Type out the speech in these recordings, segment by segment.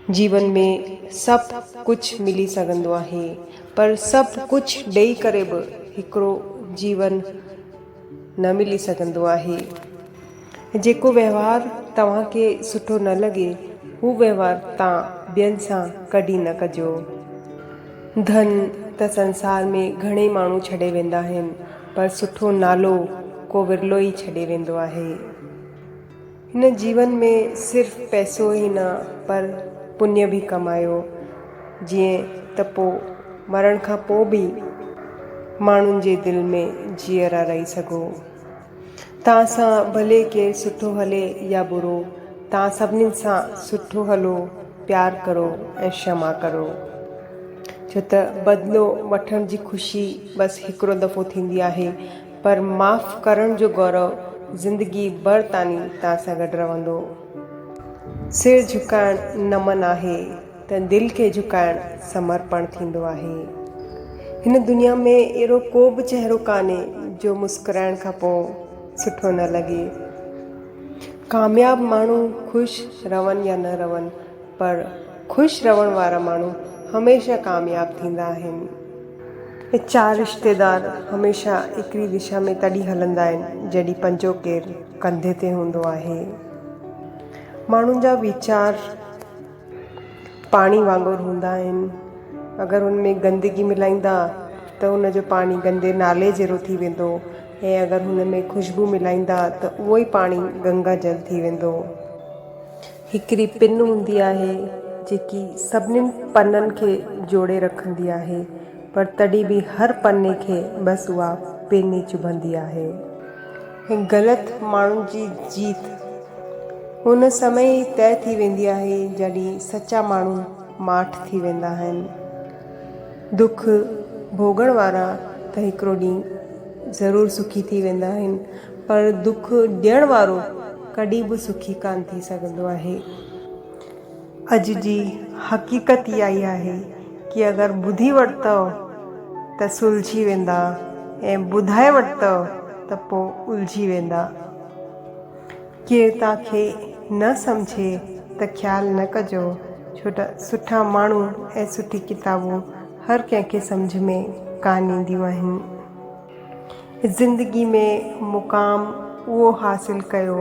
जीवन में सभु कुझु मिली सघंदो आहे, पर सभु कुझु ॾेई करे बि हिकिड़ो जीवन न मिली सघंदो आहे। जेको व्यवहार तव्हांखे सुठो न लॻे हू व्यवहार तव्हां ॿियनि सां कॾहिं न कजो। धन त संसार में घणेई माण्हू छॾे वेंदा आहिनि, पर सुठो नालो को विरलो ई छॾे वेंदो आहे। हिन जीवन में सिर्फ़ु पैसो ई न पर पुण्य बि कमायो, जीअं त पोइ मरण खां पोइ बि माण्हुनि जे दिलि में जीअरा रही सघो। तव्हां सां भले केरु सुठो हले या बुरो, तव्हां सभिनीनि सां सुठो हलो, प्यार करो ऐं क्षमा करो, छो त बदिलो वठण जी ख़ुशी बसि हिकिड़ो दफ़ो थींदी आहे, पर माफ़ करण जो गौरव ज़िंदगी भर ताईं तव्हां सां गॾु रहंदो। सिर झुकाइण नमन आहे त दिलि खे झुकाइण समर्पण थींदो आहे। हिन दुनिया में अहिड़ो को बि चहिरो कान्हे जो मुस्कुराइण खां पोइ सुठो न लॻे। कामयाब माण्हू ख़ुशि रहनि या न रहनि, पर ख़ुशि रहण वारा माण्हू हमेशह कामयाब थींदा आहिनि। 4 रिश्तेदार हमेशह हिकिड़ी दिशा में तॾहिं हलंदा आहिनि जॾहिं पंजो केरु कंधे ते हूंदो आहे। माण्हुनि जा वीचार पाणी वांगुरु हूंदा आहिनि, अगरि हुन में गंदगी मिलाईंदा त हुन जो पाणी गंदे नाले जहिड़ो थी वेंदो, ऐं अगरि हुन में ख़ुशबू मिलाईंदा त उहो ई पाणी गंगा जल थी वेंदो। हिकिड़ी पिन हूंदी आहे जेकी सभिनीनि पननि खे जोड़े रखंदी आहे, पर तॾहिं बि हर पने खे बसि उहा पिन ई चुभंदी आहे। ग़लति माण्हुनि जी जीत हुन समय ई तय थी वेंदी आहे जॾहिं सचा माण्हू माठ थी वेंदा आहिनि। दुख भोगण वारा त हिकिड़ो ॾींहुं ज़रूरु सुखी थी वेंदा आहिनि, पर दुख ॾियण वारो कॾहिं बि सुखी कान थी सघंदो आहे। अॼु जी हक़ीक़त इहा ई आहे कि अगरि ॿुधी वरितव त सुलझी वेंदा, ऐं ॿुधाए वरितव त पोइ उलझी वेंदा। केरु तव्हांखे न सम्झे त ख़्यालु न कजो, छो त सुठा माण्हू ऐं सुठी किताबूं हर कंहिंखे सम्झ में कान ईंदियूं आहिनि। ज़िंदगी में मुक़ाम उहो हासिलु कयो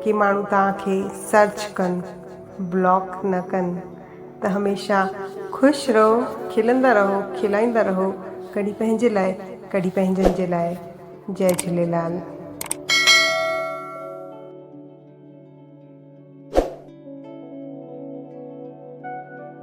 कि माण्हू तव्हांखे सर्च कनि, ब्लॉक न कनि। त हमेशह ख़ुशि रहो, खिलंदा रहो, खिलाईंदा रहो, कॾहिं पंहिंजे लाइ कॾहिं पंहिंजनि जे लाइ। जय झूलेलाल।